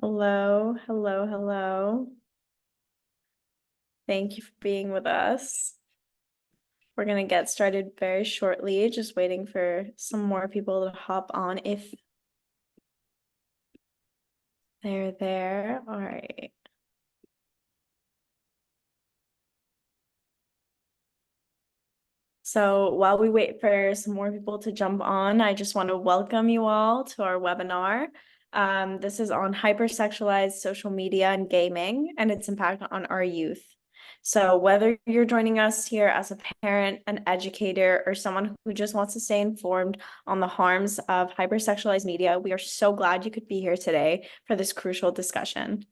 Hello, hello, hello. Thank you for being with us. We're going to get started very shortly, just waiting for some more people to hop on if they're there. All right. So while we wait for some more people to jump on, I just want to welcome you all to our webinar. This is on hypersexualized social media and gaming and its impact on our youth. So whether you're joining us here as a parent, an educator, or someone who just wants to stay informed on the harms of hypersexualized media, we are so glad you could be here today for this crucial discussion.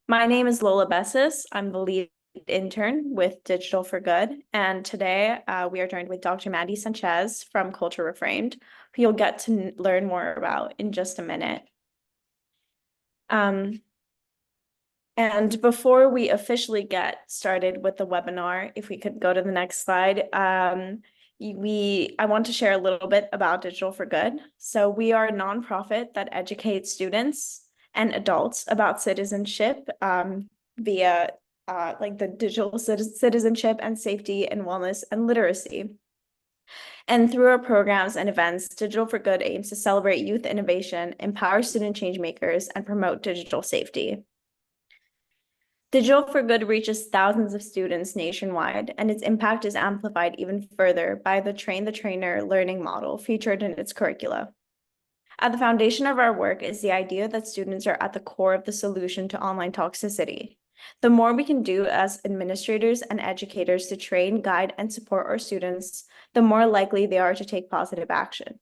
My name is Lola Bessis. I'm the lead intern with Digital for Good. And today we are joined with Dr. Mandy Sanchez from Culture Reframed, who you'll get to learn more about in just a minute. And before we officially get started with the webinar, if we could go to the next slide, I want to share a little bit about Digital for Good. So we are a nonprofit that educates students and adults about citizenship via like the digital citizenship and safety and wellness and literacy. And through our programs and events, Digital for Good aims to celebrate youth innovation, empower student change makers, and promote digital safety. Digital for Good reaches thousands of students nationwide, and its impact is amplified even further by the Train the Trainer learning model featured in its curricula. At the foundation of our work is the idea that students are at the core of the solution to online toxicity. The more we can do as administrators and educators to train, guide, and support our students, the more likely they are to take positive action.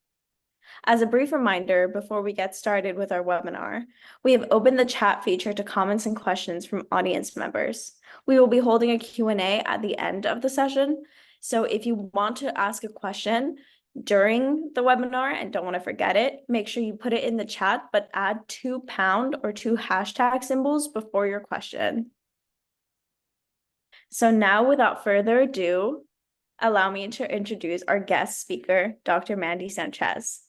As a brief reminder, before we get started with our webinar, we have opened the chat feature to comments and questions from audience members. We will be holding a Q&A at the end of the session. So if you want to ask a question during the webinar and don't want to forget it, make sure you put it in the chat, but add 2 pound or 2 hashtag symbols before your question. So now, without further ado, allow me to introduce our guest speaker, Dr. Mandy Sanchez.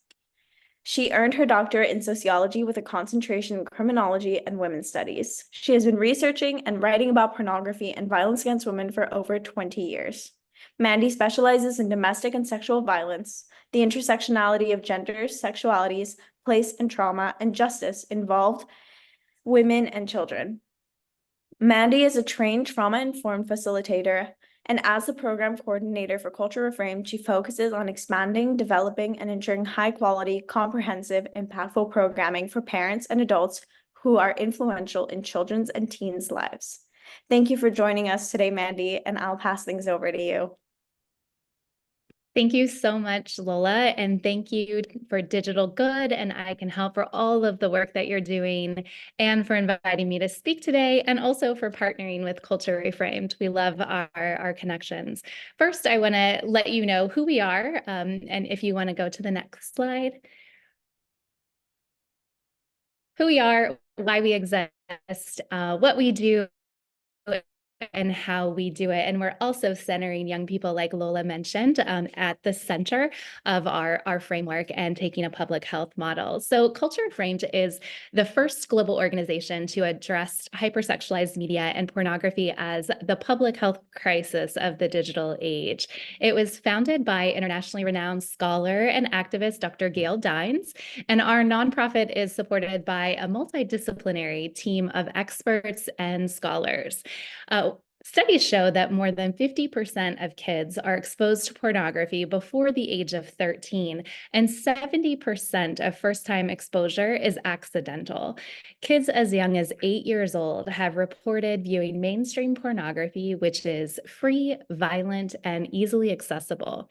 She earned her doctorate in sociology with a concentration in criminology and women's studies. She has been researching and writing about pornography and violence against women for over 20 years. Mandy specializes in domestic and sexual violence, the intersectionality of genders, sexualities, place and trauma, and justice involved women and children. Mandy is a trained trauma-informed facilitator, and as the program coordinator for Culture Reframed, she focuses on expanding, developing, and ensuring high-quality, comprehensive, impactful programming for parents and adults who are influential in children's and teens' lives. Thank you for joining us today, Mandy, and I'll pass things over to you. Thank you so much, Lola, and thank you for Digital Good and ICANHELP for all of the work that you're doing and for inviting me to speak today and also for partnering with Culture Reframed. We love our connections. First, I want to let you know who we are, and if you want to go to the next slide. Who we are, why we exist, what we do, and how we do it. And we're also centering young people, like Lola mentioned, at the center of our framework and taking a public health model. So Culture Reframed is the first global organization to address hypersexualized media and pornography as the public health crisis of the digital age. It was founded by internationally renowned scholar and activist Dr. Gail Dines, and our nonprofit is supported by a multidisciplinary team of experts and scholars. Studies show that more than 50% of kids are exposed to pornography before the age of 13, and 70% of first-time exposure is accidental. Kids as young as 8 years old have reported viewing mainstream pornography, which is free, violent, and easily accessible.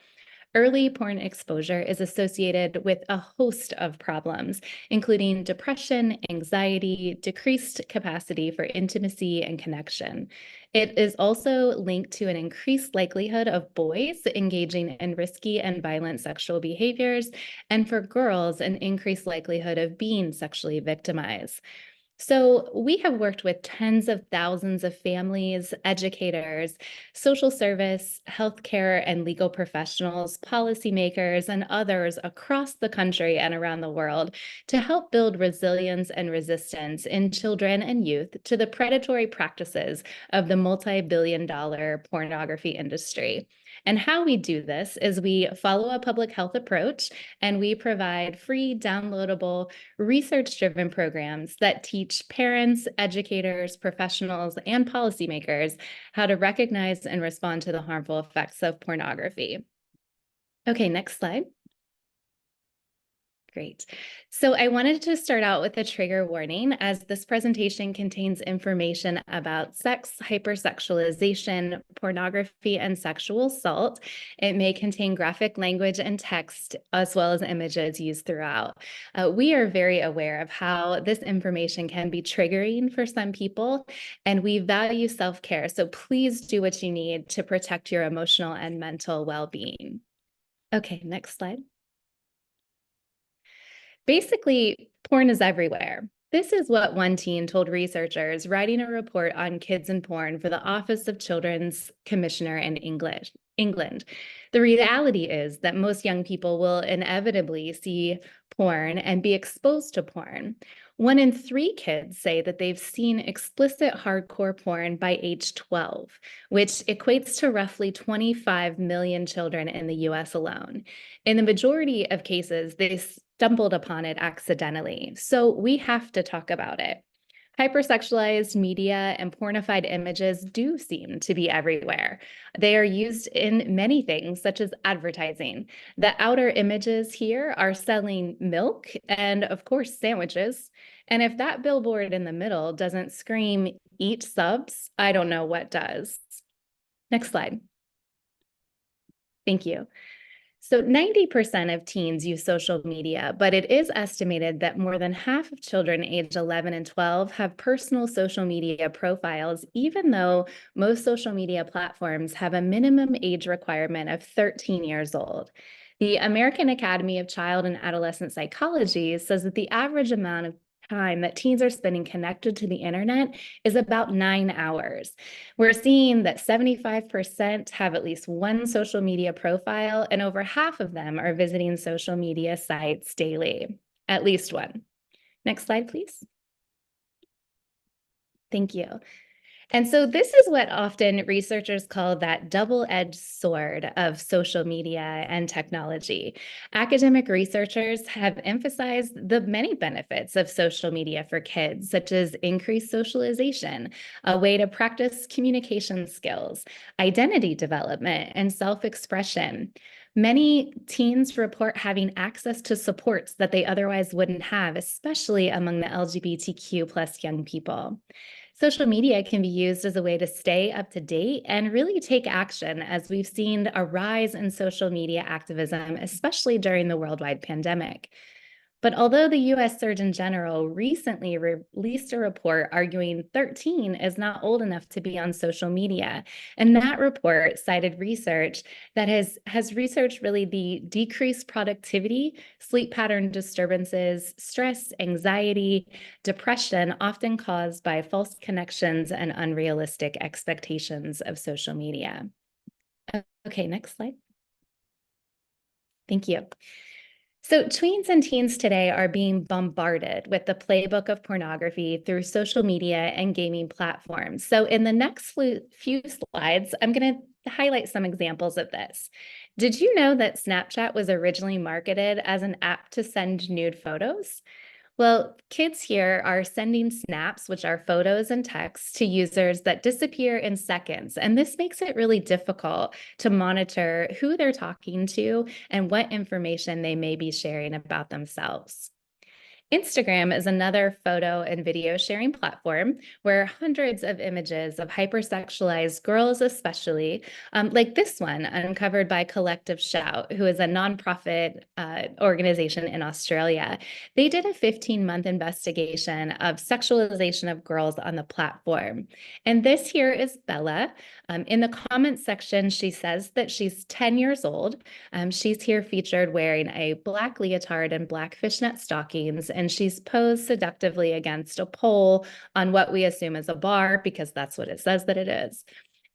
Early porn exposure is associated with a host of problems, including depression, anxiety, decreased capacity for intimacy and connection. It is also linked to an increased likelihood of boys engaging in risky and violent sexual behaviors, and for girls, an increased likelihood of being sexually victimized. So we have worked with tens of thousands of families, educators, social service, healthcare and legal professionals, policymakers, and others across the country and around the world to help build resilience and resistance in children and youth to the predatory practices of the multi-billion-dollar pornography industry. And how we do this is we follow a public health approach and we provide free downloadable research-driven programs that teach parents, educators, professionals, and policymakers how to recognize and respond to the harmful effects of pornography. Okay, next slide. Great. So I wanted to start out with a trigger warning, as this presentation contains information about sex, hypersexualization, pornography, and sexual assault. It may contain graphic language and text, as well as images used throughout. We are very aware of how this information can be triggering for some people, and we value self-care. So please do what you need to protect your emotional and mental well-being. Okay, next slide. Basically, porn is everywhere. This is what one teen told researchers writing a report on kids and porn for the Office of Children's Commissioner in England. The reality is that most young people will inevitably see porn and be exposed to porn. 1 in 3 kids say that they've seen explicit hardcore porn by age 12, which equates to roughly 25 million children in the US alone. In the majority of cases, they stumbled upon it accidentally. So we have to talk about it. Hypersexualized media and pornified images do seem to be everywhere. They are used in many things, such as advertising. The outer images here are selling milk and, of course, sandwiches. And if that billboard in the middle doesn't scream, "Eat subs," I don't know what does. Next slide. Thank you. So 90% of teens use social media, but it is estimated that more than half of children aged 11 and 12 have personal social media profiles, even though most social media platforms have a minimum age requirement of 13 years old. The American Academy of Child and Adolescent Psychology says that the average amount of time that teens are spending connected to the internet is about 9 hours. We're seeing that 75% have at least one social media profile, and over half of them are visiting social media sites daily, at least one. Next slide, please. Thank you. And so this is what often researchers call that double-edged sword of social media and technology. Academic researchers have emphasized the many benefits of social media for kids, such as increased socialization, a way to practice communication skills, identity development, and self-expression. Many teens report having access to supports that they otherwise wouldn't have, especially among the LGBTQ plus young people. Social media can be used as a way to stay up to date and really take action, as we've seen a rise in social media activism, especially during the worldwide pandemic. But although the US Surgeon General recently released a report arguing 13 is not old enough to be on social media, and that report cited research that has researched really the decreased productivity, sleep pattern disturbances, stress, anxiety, depression, often caused by false connections and unrealistic expectations of social media. Okay, next slide. Thank you. So tweens and teens today are being bombarded with the playbook of pornography through social media and gaming platforms. So in the next few slides, I'm going to highlight some examples of this. Did you know that Snapchat was originally marketed as an app to send nude photos? Well, kids here are sending snaps, which are photos and texts, to users that disappear in seconds. And this makes it really difficult to monitor who they're talking to and what information they may be sharing about themselves. Instagram is another photo and video sharing platform where hundreds of images of hypersexualized girls, especially, like this one, uncovered by Collective Shout, who is a nonprofit organization in Australia. They did a 15-month investigation of sexualization of girls on the platform. And this here is Bella. In the comments section, she says that she's 10 years old. She's here featured wearing a black leotard and black fishnet stockings, and she's posed seductively against a pole on what we assume is a bar because that's what it says that it is.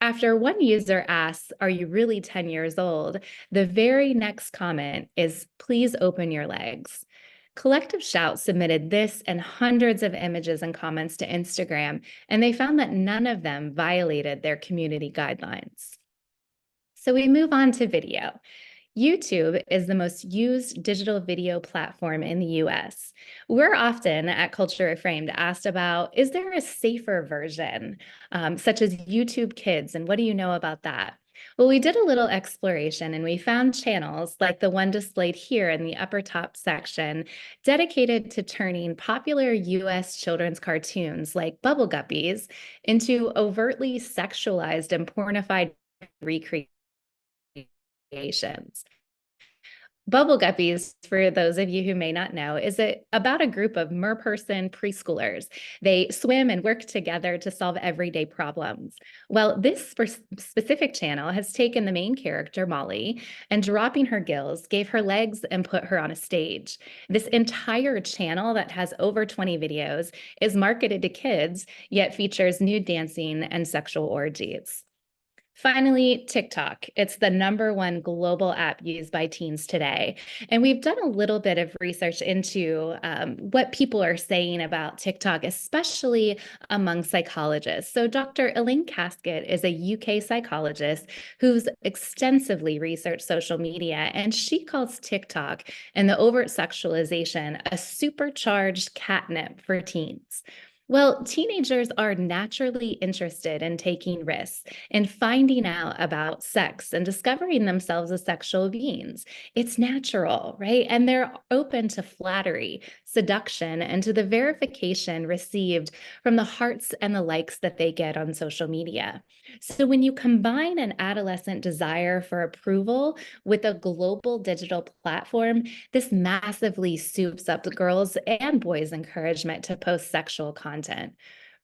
After one user asks, "Are you really 10 years old?" the very next comment is, "Please open your legs." Collective Shout submitted this and hundreds of images and comments to Instagram, and they found that none of them violated their community guidelines. So we move on to video. YouTube is the most used digital video platform in the US. We're often at Culture Reframed asked about, is there a safer version, such as YouTube Kids, and what do you know about that? Well, we did a little exploration and we found channels like the one displayed here in the upper top section dedicated to turning popular US children's cartoons like Bubble Guppies into overtly sexualized and pornified recreations. Bubble Guppies, for those of you who may not know, is about a group of merperson preschoolers. They swim and work together to solve everyday problems. Well, this specific channel has taken the main character, Molly, and dropping her gills, gave her legs and put her on a stage. This entire channel that has over 20 videos is marketed to kids, yet features nude dancing and sexual orgies. Finally, TikTok. It's the #1 global app used by teens today. And we've done a little bit of research into what people are saying about TikTok, especially among psychologists. So Dr. Elaine Casket is a UK psychologist who's extensively researched social media, and she calls TikTok and the overt sexualization a supercharged catnip for teens. Well, teenagers are naturally interested in taking risks and finding out about sex and discovering themselves as sexual beings. It's natural, right? And they're open to flattery, seduction, and to the verification received from the hearts and the likes that they get on social media. So when you combine an adolescent desire for approval with a global digital platform, this massively soups up the girls' and boys' encouragement to post sexual content.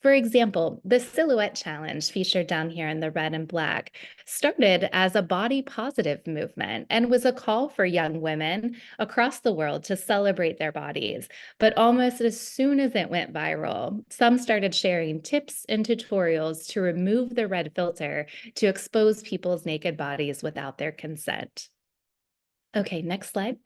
For example, the silhouette challenge featured down here in the red and black started as a body positive movement and was a call for young women across the world to celebrate their bodies. But almost as soon as it went viral, some started sharing tips and tutorials to remove the red filter to expose people's naked bodies without their consent. Okay, next slide.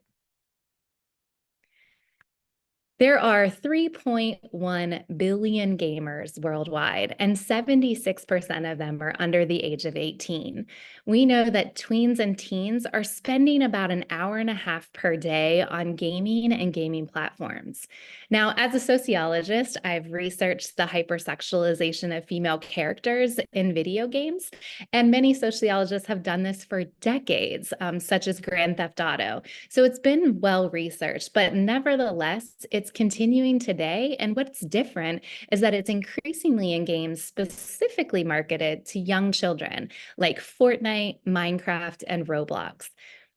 There are 3.1 billion gamers worldwide, and 76% of them are under the age of 18. We know that tweens and teens are spending about an hour and a half per day on gaming and gaming platforms. Now, as a sociologist, I've researched the hypersexualization of female characters in video games, and many sociologists have done this for decades, such as Grand Theft Auto. So it's been well researched, but nevertheless, it's continuing today. And what's different is that it's increasingly in games specifically marketed to young children like Fortnite, Minecraft, and Roblox.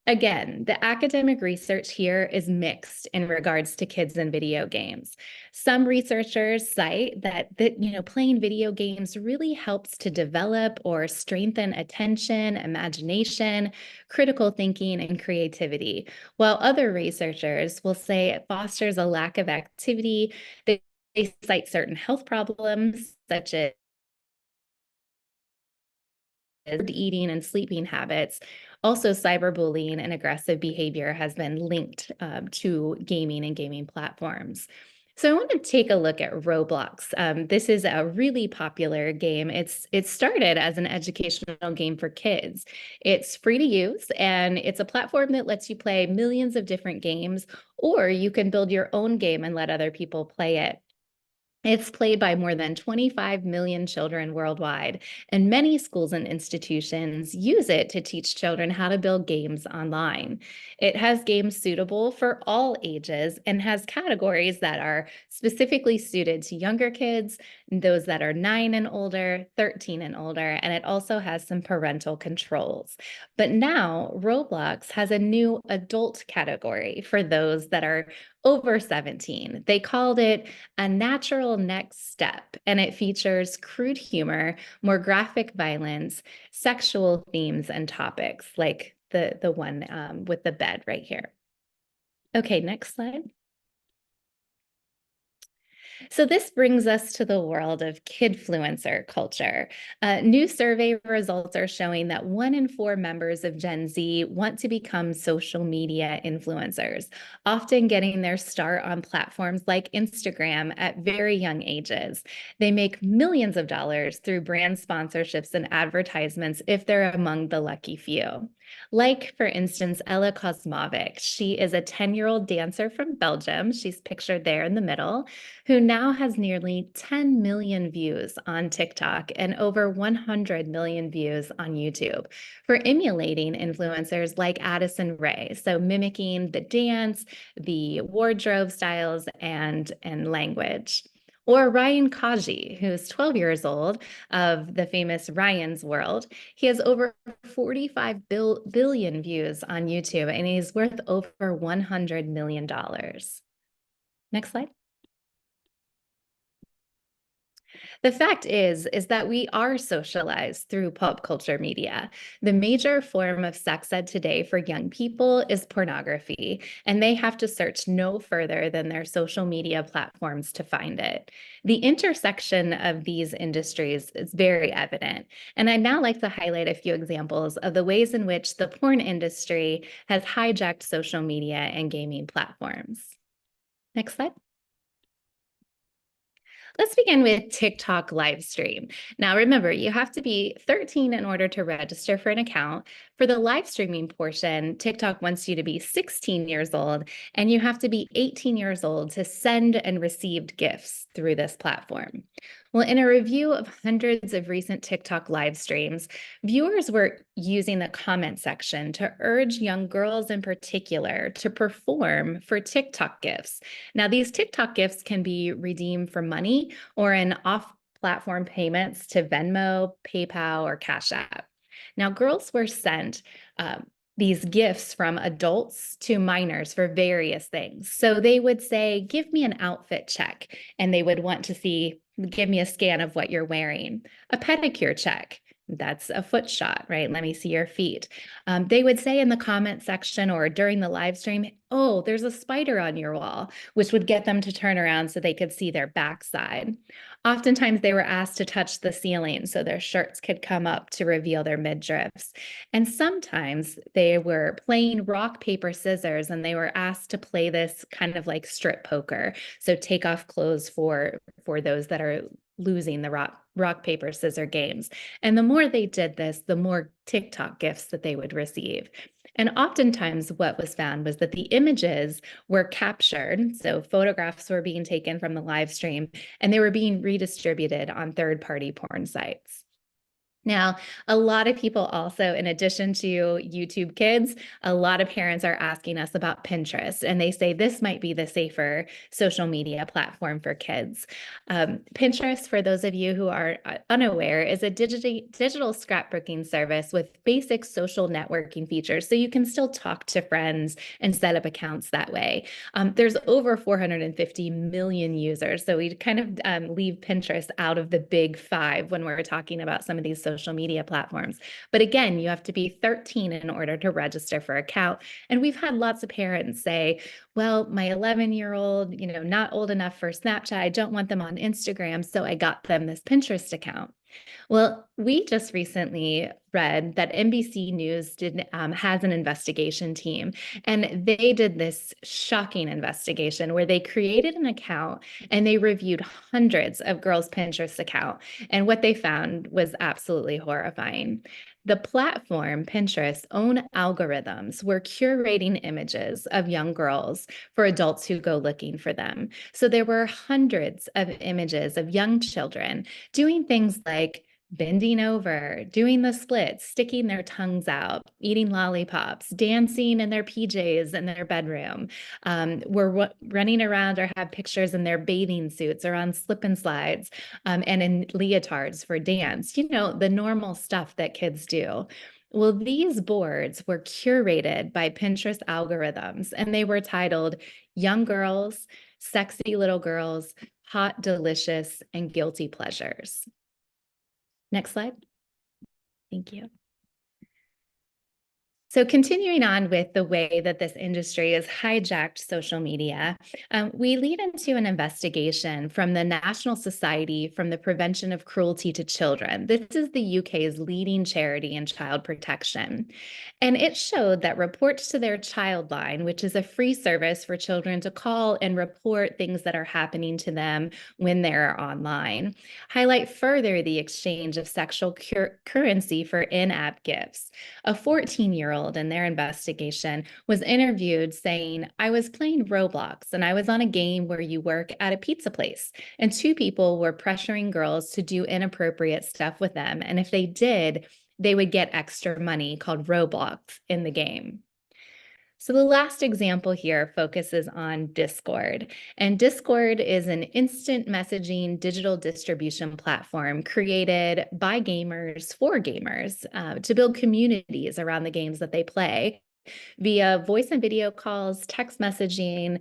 Again, the academic research here is mixed in regards to kids and video games. Some researchers cite that playing video games really helps to develop or strengthen attention, imagination, critical thinking, and creativity, while other researchers will say it fosters a lack of activity. They cite certain health problems such as eating and sleeping habits. Also, cyberbullying and aggressive behavior has been linked to gaming and gaming platforms. So I want to take a look at Roblox. This is a really popular game. It started as an educational game for kids. It's free to use, and it's a platform that lets you play millions of different games, or you can build your own game and let other people play it. It's played by more than 25 million children worldwide, and many schools and institutions use it to teach children how to build games online. It has games suitable for all ages and has categories that are specifically suited to younger kids, those that are 9 and older, 13 and older, and it also has some parental controls. But now Roblox has a new adult category for those that are over 17. They called it a natural next step, and it features crude humor, more graphic violence, sexual themes and topics, like the one with the bed right here. Okay, next slide. So this brings us to the world of kidfluencer culture. New survey results are showing that 1 in 4 members of Gen Z want to become social media influencers, often getting their start on platforms like Instagram at very young ages. They make millions of dollars through brand sponsorships and advertisements if they're among the lucky few. Like, for instance, Ella Kosmovic. She is a 10-year-old dancer from Belgium. She's pictured there in the middle, who now has nearly 10 million views on TikTok and over 100 million views on YouTube for emulating influencers like Addison Rae, so mimicking the dance, the wardrobe styles, and language. Or Ryan Kaji, who's 12 years old, of the famous Ryan's World. He has over 45 billion views on YouTube, and he's worth over $100 million. Next slide. The fact is that we are socialized through pop culture media. The major form of sex ed today for young people is pornography, and they have to search no further than their social media platforms to find it. The intersection of these industries is very evident, and I'd now like to highlight a few examples of the ways in which the porn industry has hijacked social media and gaming platforms. Next slide. Let's begin with TikTok live stream. Now, remember, you have to be 13 in order to register for an account. For the live streaming portion, TikTok wants you to be 16 years old, and you have to be 18 years old to send and receive gifts through this platform. Well, in a review of hundreds of recent TikTok live streams, viewers were using the comment section to urge young girls in particular to perform for TikTok gifts. Now, these TikTok gifts can be redeemed for money or in off-platform payments to Venmo, PayPal, or Cash App. Now, girls were sent these gifts from adults to minors for various things. So they would say, give me an outfit check, and they would want to see, give me a scan of what you're wearing. A pedicure check. That's a foot shot, right? Let me see your feet. They would say in the comment section or during the live stream, oh, there's a spider on your wall, which would get them to turn around so they could see their backside. Oftentimes they were asked to touch the ceiling so their shirts could come up to reveal their midriffs. And sometimes they were playing rock, paper, scissors, and they were asked to play this kind of like strip poker. So take off clothes for those that are losing the rock, paper, scissor games. And the more they did this, the more TikTok gifts that they would receive. And oftentimes what was found was that the images were captured. So photographs were being taken from the live stream, and they were being redistributed on third-party porn sites. Now, a lot of people also, in addition to YouTube Kids, a lot of parents are asking us about Pinterest, and they say this might be the safer social media platform for kids. Pinterest, for those of you who are unaware, is a digital scrapbooking service with basic social networking features, so you can still talk to friends and set up accounts that way. There's over 450 million users, so we kind of leave Pinterest out of the big five when we're talking about some of these social media platforms. But again, you have to be 13 in order to register for an account. And we've had lots of parents say, well, my 11-year-old, not old enough for Snapchat, I don't want them on Instagram, so I got them this Pinterest account. Well, we just recently read that NBC News has an investigation team, and they did this shocking investigation where they created an account and they reviewed hundreds of girls' Pinterest accounts. And what they found was absolutely horrifying. The platform, Pinterest's own algorithms, were curating images of young girls for adults who go looking for them. So there were hundreds of images of young children doing things like bending over, doing the splits, sticking their tongues out, eating lollipops, dancing in their PJs in their bedroom, were running around or have pictures in their bathing suits or on slip and slides, and in leotards for dance, the normal stuff that kids do. Well, these boards were curated by Pinterest algorithms, and they were titled Young Girls, Sexy Little Girls, Hot, Delicious, and Guilty Pleasures. Next slide. Thank you. So continuing on with the way that this industry has hijacked social media, we lead into an investigation from the National Society from the Prevention of Cruelty to Children. This is the UK's leading charity in child protection. And it showed that reports to their Childline, which is a free service for children to call and report things that are happening to them when they're online, highlight further the exchange of sexual currency for in-app gifts. A 14-year-old in their investigation was interviewed saying, I was playing Roblox and I was on a game where you work at a pizza place, and two people were pressuring girls to do inappropriate stuff with them. And if they did, they would get extra money called Roblox in the game. So the last example here focuses on Discord. And Discord is an instant messaging digital distribution platform created by gamers for gamers to build communities around the games that they play via voice and video calls, text messaging,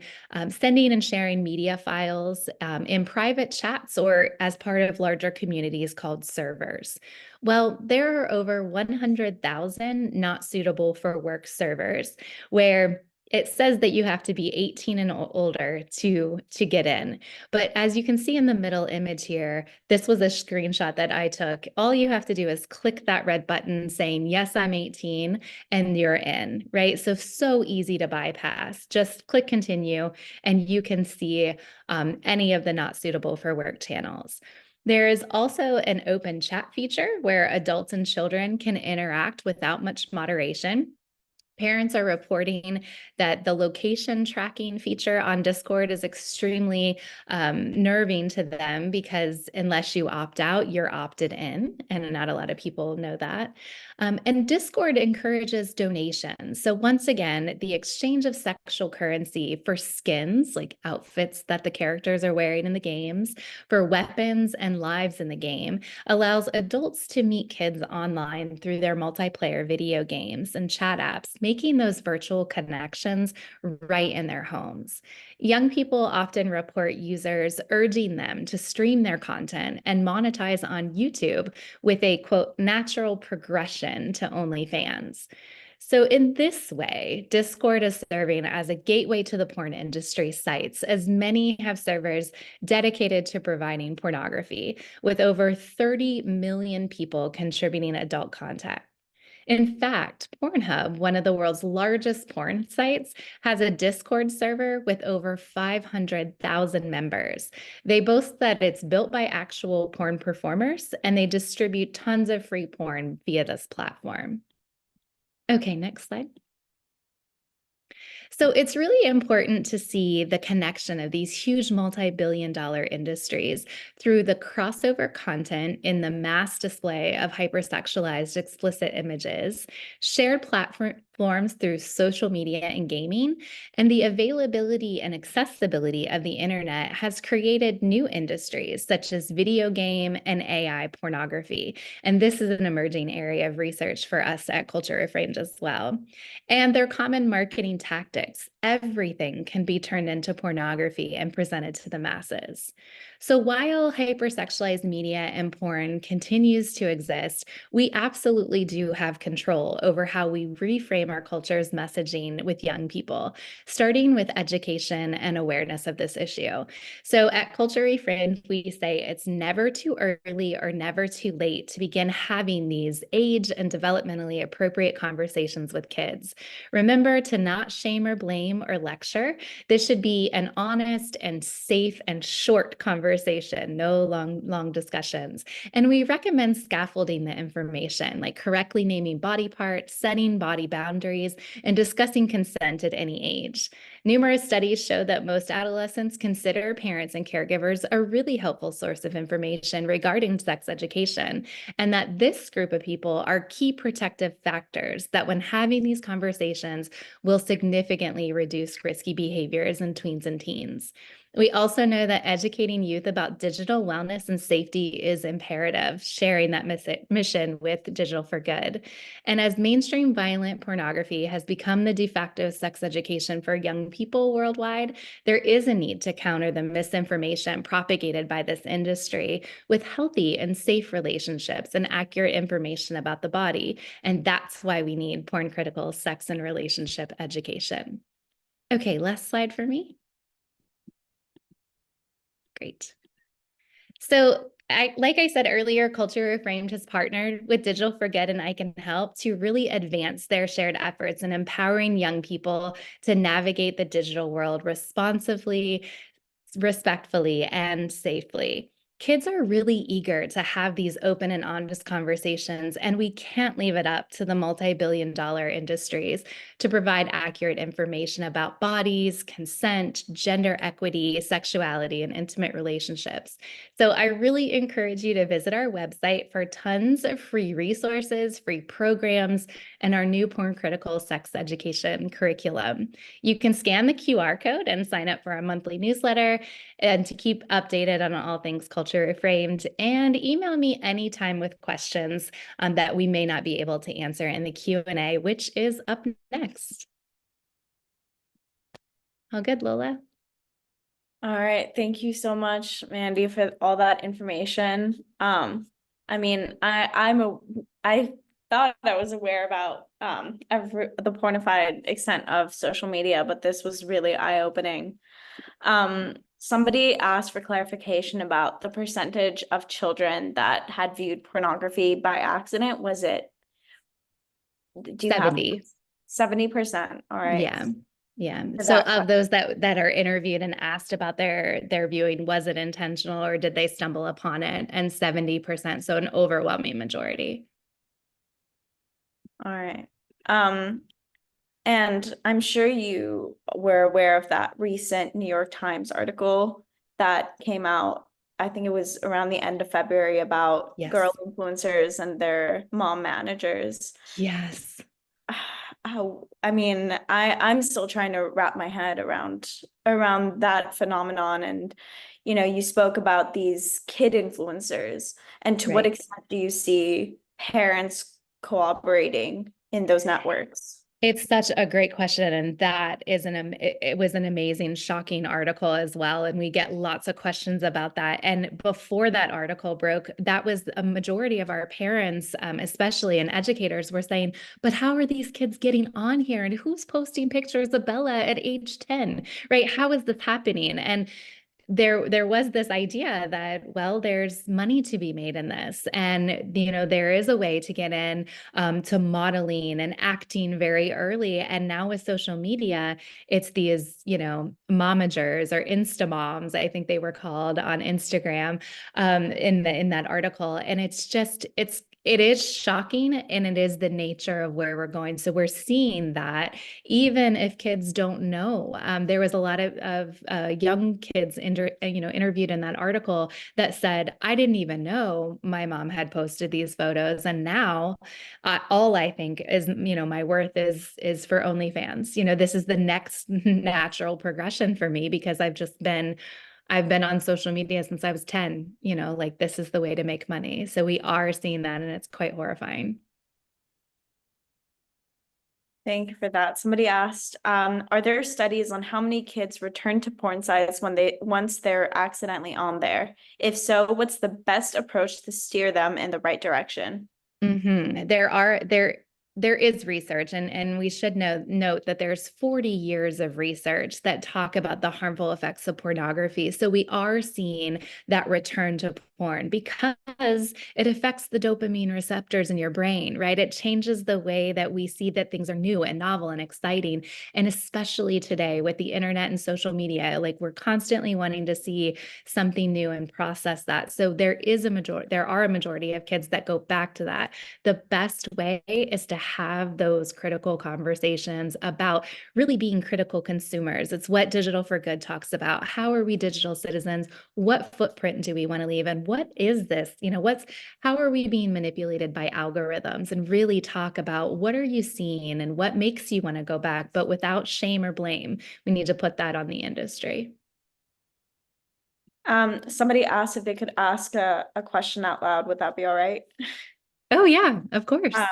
sending and sharing media files in private chats or as part of larger communities called servers. Well, there are over 100,000 not suitable for work servers where it says that you have to be 18 and older to get in. But as you can see in the middle image here, this was a screenshot that I took. All you have to do is click that red button saying, yes, I'm 18, and you're in, right? So easy to bypass. Just click continue, and you can see any of the not suitable for work channels. There is also an open chat feature where adults and children can interact without much moderation. Parents are reporting that the location tracking feature on Discord is extremely nerving to them because unless you opt out, you're opted in, and not a lot of people know that. And Discord encourages donations. So once again, the exchange of sexual currency for skins, like outfits that the characters are wearing in the games, for weapons and lives in the game, allows adults to meet kids online through their multiplayer video games and chat apps, making those virtual connections right in their homes. Young people often report users urging them to stream their content and monetize on YouTube with a quote, natural progression to OnlyFans. So in this way, Discord is serving as a gateway to the porn industry sites, as many have servers dedicated to providing pornography, with over 30 million people contributing adult content. In fact, Pornhub, one of the world's largest porn sites, has a Discord server with over 500,000 members. They boast that it's built by actual porn performers, and they distribute tons of free porn via this platform. Okay, next slide. So it's really important to see the connection of these huge multi-billion-dollar industries through the crossover content in the mass display of hypersexualized explicit images, shared platforms through social media and gaming, and the availability and accessibility of the internet has created new industries such as video game and AI pornography. And this is an emerging area of research for us at Culture Reframed as well. And their common marketing tactics. Everything can be turned into pornography and presented to the masses. So while hypersexualized media and porn continues to exist, we absolutely do have control over how we reframe our culture's messaging with young people, starting with education and awareness of this issue. So at Culture Reframed, we say it's never too early or never too late to begin having these age and developmentally appropriate conversations with kids. Remember to not shame or blame or lecture. This should be an honest and safe and short conversation, no long discussions. And we recommend scaffolding the information, like correctly naming body parts, setting body boundaries, and discussing consent at any age. Numerous studies show that most adolescents consider parents and caregivers a really helpful source of information regarding sex education, and that this group of people are key protective factors that when having these conversations will significantly reduce risky behaviors in tweens and teens. We also know that educating youth about digital wellness and safety is imperative, sharing that mission with Digital for Good. And as mainstream violent pornography has become the de facto sex education for young people worldwide, there is a need to counter the misinformation propagated by this industry with healthy and safe relationships and accurate information about the body. And that's why we need porn critical sex and relationship education. Okay, last slide for me. Great. So like I said earlier, Culture Reframed has partnered with Digital for Good and ICANHELP to really advance their shared efforts in empowering young people to navigate the digital world responsively, respectfully, and safely. Kids are really eager to have these open and honest conversations, and we can't leave it up to the multi-billion-dollar industries to provide accurate information about bodies, consent, gender equity, sexuality, and intimate relationships. So I really encourage you to visit our website for tons of free resources, free programs, and our new porn critical sex education curriculum. You can scan the QR code and sign up for our monthly newsletter and to keep updated on all things Culture Reframed, and email me anytime with questions that we may not be able to answer in the Q&A, which is up next. All good, Lola? All right, thank you so much, Mandy, for all that information. I mean, I thought I was aware about the pornified extent of social media, but this was really eye-opening. Somebody asked for clarification about the percentage of children that had viewed pornography by accident. Was it, do you have 70. 70%? All right. Yeah. Yeah. For So that of question. those that are interviewed and asked about their viewing, was it intentional or did they stumble upon it? And 70%, so an overwhelming majority. All right. And I'm sure you were aware of that recent New York Times article that came out. I think it was around the end of February about girl Yes. influencers and their mom managers. Yes. How, I mean, I'm still trying to wrap my head around that phenomenon. And you spoke about these kid influencers, and to what Right. extent do you see parents cooperating in those networks? It's such a great question, and that is it was an amazing, shocking article as well, and we get lots of questions about that. And before that article broke, that was a majority of our parents, especially and educators, were saying, "But how are these kids getting on here? And who's posting pictures of Bella at age 10? Right? How is this happening?" And there was this idea that, well, there's money to be made in this, and there is a way to get in to modeling and acting very early. And now with social media, it's these momagers or insta moms, I think they were called on Instagram, in that article. And it is shocking, and it is the nature of where we're going. So we're seeing that even if kids don't know. There was a lot of young kids interviewed in that article that said, "I didn't even know my mom had posted these photos, and now all I think is my worth is for OnlyFans. This is the next natural progression for me because I've been on social media since I was 10, like this is the way to make money." So we are seeing that, and it's quite horrifying. Thank you for that. Somebody asked, are there studies on how many kids return to porn sites once they're accidentally on there? If so, what's the best approach to steer them in the right direction? There is research, and we should note that there's 40 years of research that talk about the harmful effects of pornography. So we are seeing that return to porn because it affects the dopamine receptors in your brain, right? It changes the way that we see that things are new and novel and exciting. And especially today with the internet and social media, like we're constantly wanting to see something new and process that. So there are a majority of kids that go back to that. The best way is to have those critical conversations about really being critical consumers. It's what Digital for Good talks about. How are we digital citizens? What footprint do we want to leave? And what is this? How are we being manipulated by algorithms? And really talk about what are you seeing and what makes you want to go back, but without shame or blame. We need to put that on the industry. Somebody asked if they could ask a question out loud. Would that be all right? Oh yeah, of course. Um,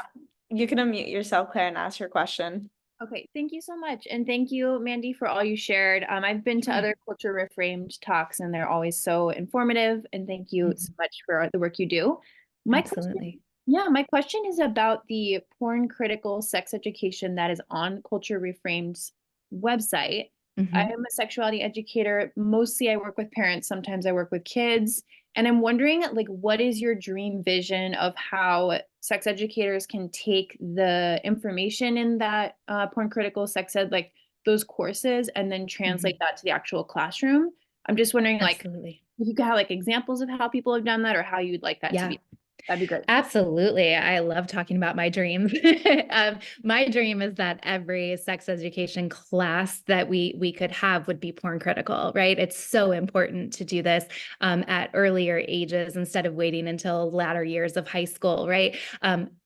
you can unmute yourself, Claire, and ask your question. Okay, thank you so much. And thank you, Mandy, for all you shared. I've been to Sure. other Culture Reframed talks and they're always so informative. And thank you so much for the work you do. My question, Absolutely. my question is about the porn critical sex education that is on Culture Reframed's website. I Mhm. am a sexuality educator. Mostly I work with parents, sometimes I work with kids. And I'm wondering, like, what is your dream vision of how sex educators can take the information in that porn critical sex ed, like those courses, and then translate that to the actual classroom? I'm just wondering, like, Absolutely. if you could have like examples of how people have done that or how you'd like that to Yeah. be. That'd be great. Absolutely. I love talking about my dreams. My dream is that every sex education class that we could have would be porn critical, right? It's so important to do this at earlier ages instead of waiting until latter years of high school, right?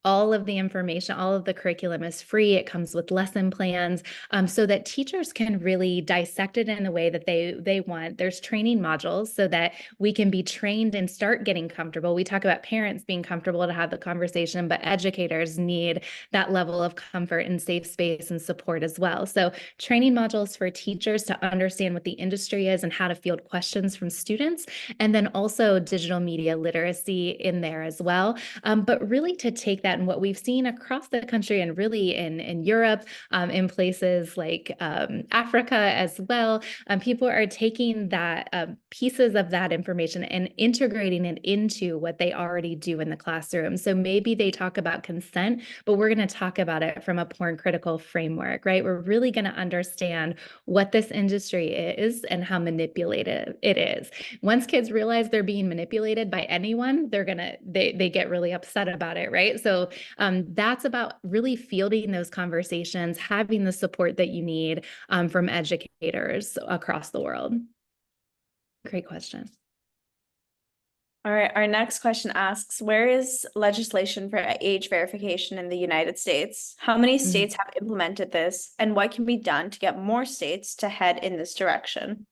All of the information, all of the curriculum is free. It comes with lesson plans so that teachers can really dissect it in the way that they want. There's training modules so that we can be trained and start getting comfortable. We talk about parents being comfortable to have the conversation, but educators need that level of comfort and safe space and support as well. So training modules for teachers to understand what the industry is and how to field questions from students, and then also digital media literacy in there as well. But really to take that and what we've seen across the country and really in Europe, in places like Africa as well, people are taking that pieces of that information and integrating it into what they already do in the classroom. So maybe they talk about consent, but we're going to talk about it from a porn critical framework, right? We're really going to understand what this industry is and how manipulative it is. Once kids realize they're being manipulated by anyone, they get really upset about it, right? So that's about really fielding those conversations, having the support that you need from educators across the world. Great question. All right, our next question asks, where is legislation for age verification in the United States? How many states have implemented this, and what can be done to get more states to head in this direction?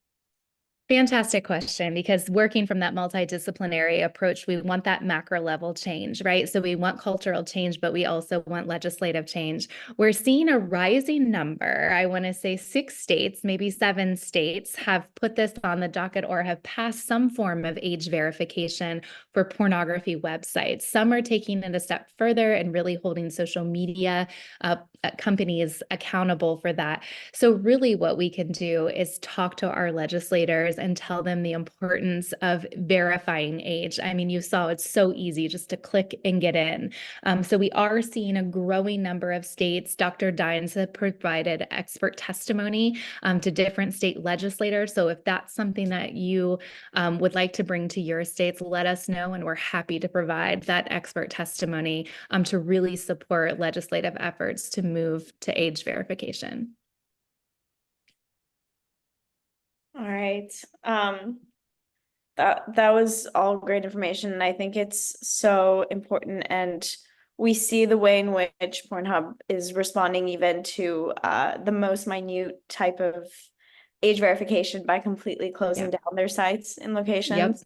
Fantastic question, because working from that multidisciplinary approach, we want that macro level change, right? So we want cultural change, but we also want legislative change. We're seeing a rising number. I want to say 6 states, maybe 7 states have put this on the docket or have passed some form of age verification for pornography websites. Some are taking it a step further and really holding social media companies accountable for that. So really what we can do is talk to our legislators and tell them the importance of verifying age. I mean, you saw it's so easy just to click and get in. So we are seeing a growing number of states. Dr. Dines has provided expert testimony to different state legislators. So if that's something that you would like to bring to your states, let us know, and we're happy to provide that expert testimony to really support legislative efforts to move to age verification. All right. That was all great information, and I think it's so important. And we see the way in which Pornhub is responding even to the most minute type of age verification by completely closing down their sites and locations.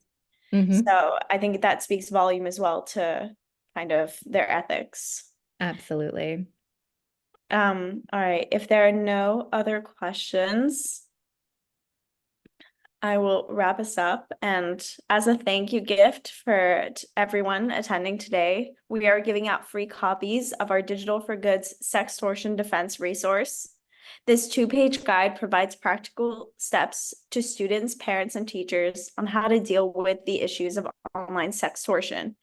So I think that speaks volume as well to kind of their ethics. Absolutely. All right. If there are no other questions, I will wrap us up. And as a thank you gift for everyone attending today, we are giving out free copies of our Digital for Goods Sextortion Defense resource. This 2-page guide provides practical steps to students, parents, and teachers on how to deal with the issues of online sextortion.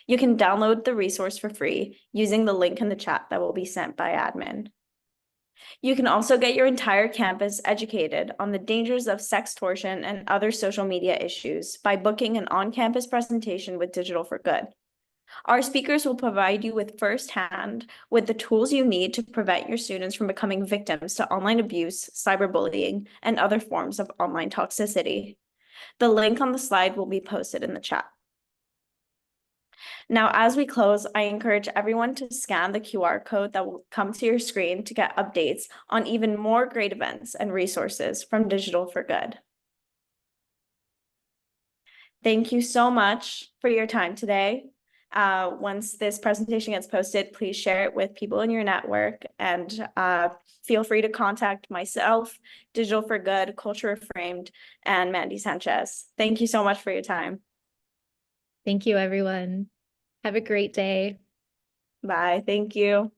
You can download the resource for free using the link in the chat that will be sent by admin. You can also get your entire campus educated on the dangers of sextortion and other social media issues by booking an on-campus presentation with Digital for Good. Our speakers will provide you with firsthand with the tools you need to prevent your students from becoming victims to online abuse, cyberbullying, and other forms of online toxicity. The link on the slide will be posted in the chat. Now, as we close, I encourage everyone to scan the QR code that will come to your screen to get updates on even more great events and resources from Digital for Good. Thank you so much for your time today. Once this presentation gets posted, please share it with people in your network, and feel free to contact myself, Digital for Good, Culture Reframed, and Mandy Sanchez. Thank you so much for your time. Thank you, everyone. Have a great day. Bye. Thank you.